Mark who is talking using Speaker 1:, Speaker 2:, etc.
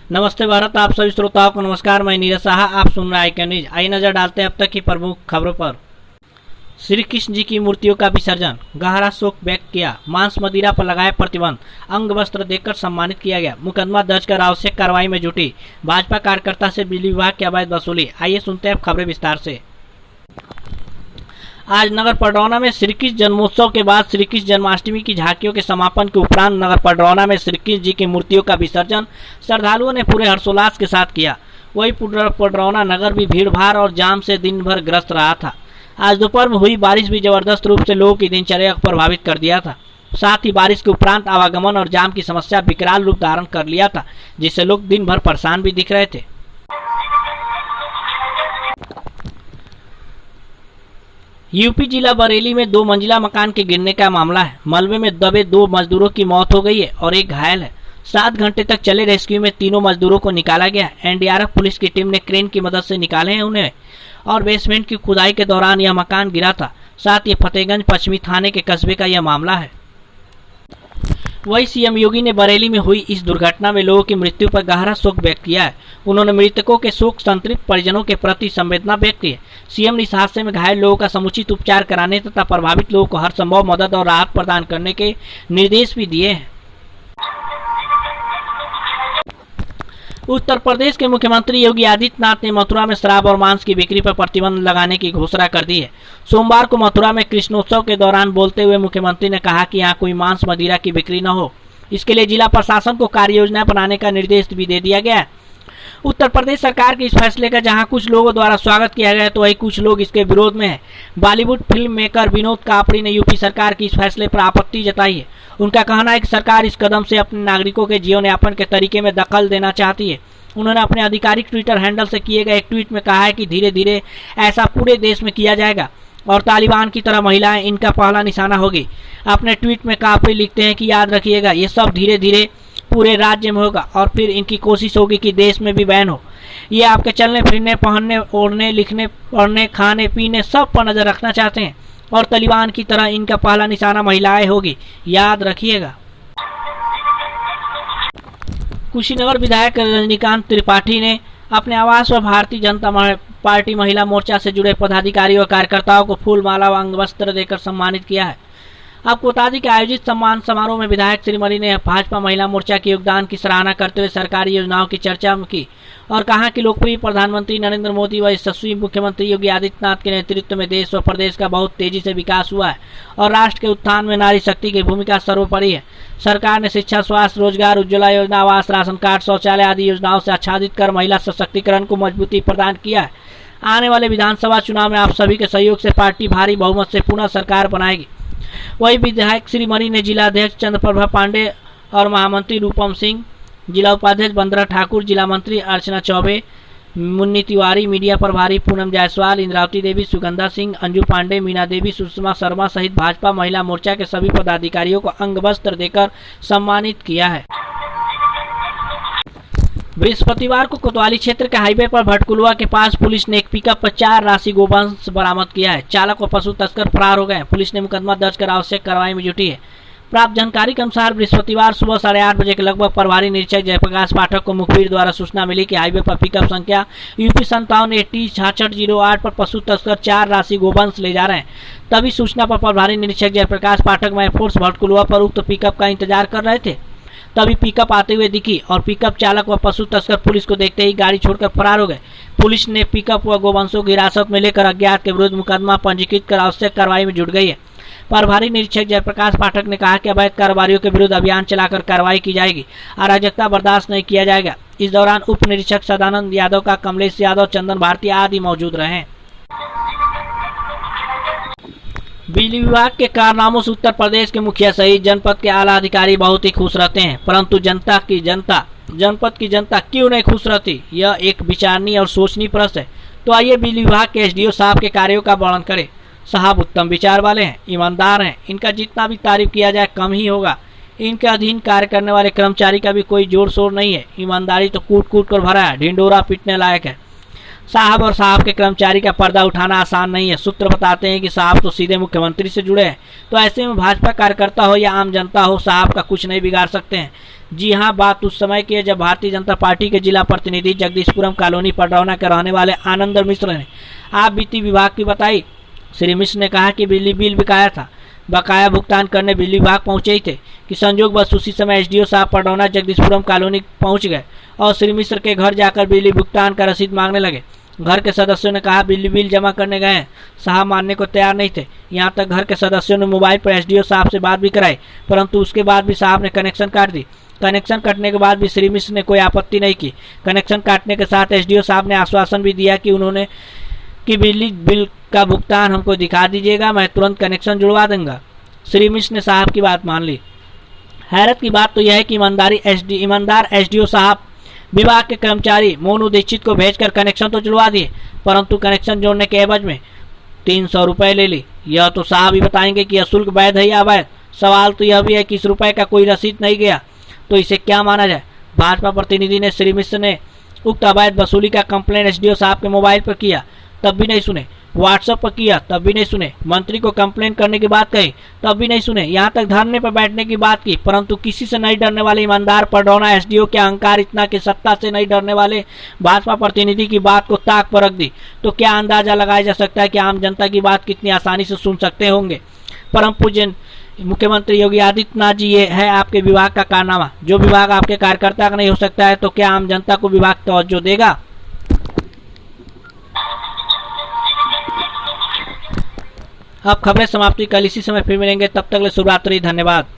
Speaker 1: नमस्ते भारत, आप सभी श्रोताओं को नमस्कार। मैं नीरज साहा, आप सुन रहे हैं न्यूज। आइए नजर डालते हैं अब तक की प्रमुख खबरों पर। श्री कृष्ण जी की मूर्तियों का विसर्जन, गहरा शोक व्यक्त किया। मांस मदिरा पर लगाए प्रतिबंध, अंग वस्त्र देकर सम्मानित किया गया। मुकदमा दर्ज कर आवश्यक कार्रवाई में जुटी भाजपा कार्यकर्ता से बिजली विभाग की अवैध वसूली। आइए सुनते हैं खबरें विस्तार से। आज नगर पडरौना में श्री कृष्ण जन्मोत्सव के बाद श्री कृष्ण जन्माष्टमी की झांकियों के समापन के उपरांत नगर पडरौना में श्री कृष्ण जी की मूर्तियों का विसर्जन श्रद्धालुओं ने पूरे हर्षोल्लास के साथ किया। वही पडरौना नगर भी भीड़ भाड़ और जाम से दिन भर ग्रस्त रहा था। आज दोपहर में हुई बारिश भी जबरदस्त रूप से लोगों की दिनचर्या को प्रभावित कर दिया था। साथ ही बारिश के उपरांत आवागमन और जाम की समस्या विकराल रूप धारण कर लिया था, जिससे लोग दिन भर परेशान भी दिख रहे थे। यूपी जिला बरेली में 2 मंजिला मकान के गिरने का मामला है। मलबे में दबे 2 मजदूरों की मौत हो गई है और एक घायल है। 7 घंटे तक चले रेस्क्यू में तीनों मजदूरों को निकाला गया। एनडीआरएफ पुलिस की टीम ने क्रेन की मदद से निकाले हैं उन्हें, और बेसमेंट की खुदाई के दौरान यह मकान गिरा था। साथ ही फतेहगंज पश्चिमी थाने के कस्बे का यह मामला है। वही सीएम योगी ने बरेली में हुई इस दुर्घटना में लोगों की मृत्यु पर गहरा शोक व्यक्त किया है। उन्होंने मृतकों के शोक संतृप्त परिजनों के प्रति संवेदना व्यक्त की है। सीएम ने इस हादसे में घायल लोगों का समुचित उपचार कराने तथा प्रभावित लोगों को हर संभव मदद और राहत प्रदान करने के निर्देश भी दिए हैं। उत्तर प्रदेश के मुख्यमंत्री योगी आदित्यनाथ ने मथुरा में शराब और मांस की बिक्री पर प्रतिबंध लगाने की घोषणा कर दी है। सोमवार को मथुरा में कृष्णोत्सव के दौरान बोलते हुए मुख्यमंत्री ने कहा कि यहाँ कोई मांस मदिरा की बिक्री न हो। इसके लिए जिला प्रशासन को कार्य योजना बनाने का निर्देश भी दे दिया गया है। उत्तर प्रदेश सरकार के इस फैसले का जहां कुछ लोगों द्वारा स्वागत किया गया, तो वही कुछ लोग इसके विरोध में हैं। बॉलीवुड फिल्म मेकर विनोद कापड़ी ने यूपी सरकार की इस फैसले पर आपत्ति जताई है। उनका कहना है कि सरकार इस कदम से अपने नागरिकों के जीवन यापन के तरीके में दखल देना चाहती है। उन्होंने अपने आधिकारिक ट्विटर हैंडल से किए गए एक ट्वीट में कहा है कि धीरे धीरे ऐसा पूरे देश में किया जाएगा और तालिबान की तरह महिलाएं इनका पहला निशाना होगी। अपने ट्वीट में कापड़ी लिखते हैं कि याद रखिएगा, ये सब धीरे धीरे पूरे राज्य में होगा और फिर इनकी कोशिश होगी कि देश में भी बैन हो। ये आपके चलने फिरने, पहनने, ओढ़ने, लिखने, पढ़ने, खाने पीने सब पर नजर रखना चाहते हैं और तालिबान की तरह इनका पहला निशाना महिलाएं होगी, याद रखिएगा। कुशीनगर विधायक रजनीकांत त्रिपाठी ने अपने आवास पर भारतीय जनता पार्टी महिला मोर्चा से जुड़े पदाधिकारियों और कार्यकर्ताओं को फूल माला व अंग वस्त्र देकर सम्मानित किया है। आपको बता दें कि आयोजित सम्मान समारोह में विधायक श्रीमती ने भाजपा महिला मोर्चा के योगदान की सराहना करते हुए सरकारी योजनाओं की चर्चा की और कहा कि लोकप्रिय प्रधानमंत्री नरेंद्र मोदी व यशस्वी मुख्यमंत्री योगी आदित्यनाथ के नेतृत्व में देश व प्रदेश का बहुत तेजी से विकास हुआ है और राष्ट्र के उत्थान में नारी शक्ति की भूमिका सर्वोपरि है। सरकार ने शिक्षा, स्वास्थ्य, रोजगार, उज्ज्वला योजना, आवास, राशन कार्ड, शौचालय आदि योजनाओं से आच्छादित कर महिला सशक्तिकरण को मजबूती प्रदान किया है। आने वाले विधानसभा चुनाव में आप सभी के सहयोग से पार्टी भारी बहुमत से पुनः सरकार बनाएगी। वही विधायक श्री मरी ने जिला अध्यक्ष चंद्रप्रभा पांडे और महामंत्री रूपम सिंह, जिला उपाध्यक्ष बंदरा ठाकुर, जिला मंत्री अर्चना चौबे, मुन्नी तिवारी, मीडिया प्रभारी पूनम जायसवाल, इंद्रावती देवी, सुगंधा सिंह, अंजू पांडे, मीना देवी, सुषमा शर्मा सहित भाजपा महिला मोर्चा के सभी पदाधिकारियों को अंग वस्त्र देकर सम्मानित किया है। बृहस्पतिवार को कोतवाली क्षेत्र के हाईवे पर भटकुलवा के पास पुलिस ने एक पिकअप पर 4 राशि गोवंश बरामद किया है। चालक व पशु तस्कर फरार हो गए। पुलिस ने मुकदमा दर्ज कर आवश्यक कार्रवाई में जुटी है। प्राप्त जानकारी के अनुसार बृहस्पतिवार सुबह 8:30 बजे के लगभग प्रभारी निरीक्षक जयप्रकाश पाठक को मुखबिर द्वारा सूचना मिली कि हाईवे पर पिकअप संख्या यूपी 57AT6608 पर पशु तस्कर 4 राशि गोवंश ले जा रहे हैं। तभी सूचना पर प्रभारी निरीक्षक जयप्रकाश पाठक मैफोर्स भटकुलवा पर उक्त पिकअप का इंतजार कर रहे थे। तभी पिकअप आते हुए दिखी और पिकअप चालक व पशु तस्कर पुलिस को देखते ही गाड़ी छोड़कर फरार हो गए। पुलिस ने पिकअप व गोवंशों की हिरासत में लेकर अज्ञात के विरुद्ध मुकदमा पंजीकृत कर आवश्यक कार्रवाई में जुट गई है। प्रभारी निरीक्षक जयप्रकाश पाठक ने कहा कि अवैध कारोबारियों के विरुद्ध अभियान चलाकर कार्रवाई की जाएगी। अराजकता बर्दाश्त नहीं किया जाएगा। इस दौरान उप निरीक्षक सदानंद यादव का कमलेश यादव, चंदन भारती आदि मौजूद रहे। बिजली विभाग के कारनामों से उत्तर प्रदेश के मुखिया सहित जनपद के आला अधिकारी बहुत ही खुश रहते हैं, परंतु जनपद की जनता क्यों नहीं खुश रहती, यह एक विचारणीय और सोचनीय प्रश्न है। तो आइए बिजली विभाग के एसडीओ साहब के कार्यों का वर्णन करें। साहब उत्तम विचार वाले हैं, ईमानदार हैं। इनका जितना भी तारीफ किया जाए कम ही होगा। इनके अधीन कार्य करने वाले कर्मचारी का भी कोई जोर शोर नहीं है। ईमानदारी तो कूट कूट कर भरा है, ढिंडोरा पीटने लायक है। साहब और साहब के कर्मचारी का पर्दा उठाना आसान नहीं है। सूत्र बताते हैं कि साहब तो सीधे मुख्यमंत्री से जुड़े हैं, तो ऐसे में भाजपा कार्यकर्ता हो या आम जनता हो, साहब का कुछ नहीं बिगाड़ सकते हैं। जी हाँ, बात उस समय की है जब भारतीय जनता पार्टी के जिला प्रतिनिधि जगदीशपुरम कॉलोनी पडरौना के रहने वाले आनंद मिश्र ने आप बीती विभाग की बताई। श्री मिश्र ने कहा कि बिजली बिल बकाया था, बकाया भुगतान करने बिजली विभाग पहुंचे ही थे कि संजोग बस उसी समय एसडीओ साहब पडरौना जगदीशपुरम कॉलोनी पहुंच गए और श्री मिश्र के घर जाकर बिजली भुगतान का रसीद मांगने लगे। घर के सदस्यों ने कहा बिजली बिल जमा करने गए हैं, साहब मानने को तैयार नहीं थे। यहाँ तक घर के सदस्यों ने मोबाइल पर एसडीओ साहब से बात भी कराई, परंतु उसके बाद भी साहब ने कनेक्शन काट दी। कनेक्शन कटने के बाद भी श्री मिश्र ने कोई आपत्ति नहीं की। कनेक्शन काटने के साथ एसडीओ साहब ने आश्वासन भी दिया कि उन्होंने कि बिजली बिल का भुगतान हमको दिखा दीजिएगा, मैं तुरंत कनेक्शन जुड़वा दूंगा। श्री मिश्र ने साहब की बात मान ली। हैरत की बात तो यह है कि ईमानदार एसडीओ साहब विभाग के कर्मचारी मोनू दीक्षित को भेजकर कनेक्शन तो जुड़वा दिए, परंतु कनेक्शन जोड़ने के एवज में 300 रुपये ले ली। यह तो साहब ही बताएंगे कि यह शुल्क वैध है या अवैध। सवाल तो यह भी है कि इस रुपये का कोई रसीद नहीं गया तो इसे क्या माना जाए। भाजपा प्रतिनिधि ने श्री मिश्र ने उक्त अवैध वसूली का कंप्लेंट एसडीओ साहब के मोबाइल पर किया, तब भी नहीं सुने। व्हाट्सएप पर किया, तब भी नहीं सुने। मंत्री को कंप्लेंट करने की बात कही, तब भी नहीं सुने। यहाँ तक धरने पर बैठने की बात की, परंतु किसी से नहीं डरने वाले ईमानदार पडरौना एसडीओ के अहंकार इतना कि सत्ता से नहीं डरने वाले भाजपा प्रतिनिधि की बात को ताक पर रख दी, तो क्या अंदाजा लगाया जा सकता है कि आम जनता की बात कितनी आसानी से सुन सकते होंगे। परम पूज्य मुख्यमंत्री योगी आदित्यनाथ जी, ये है आपके विभाग का कारनामा। जो विभाग आपके कार्यकर्ता का नहीं हो सकता है तो क्या आम जनता को विभाग तवज्जो देगा। अब खबरें समाप्ति, कल इसी समय फिर मिलेंगे, तब तक ले शुभ रात्रि, धन्यवाद।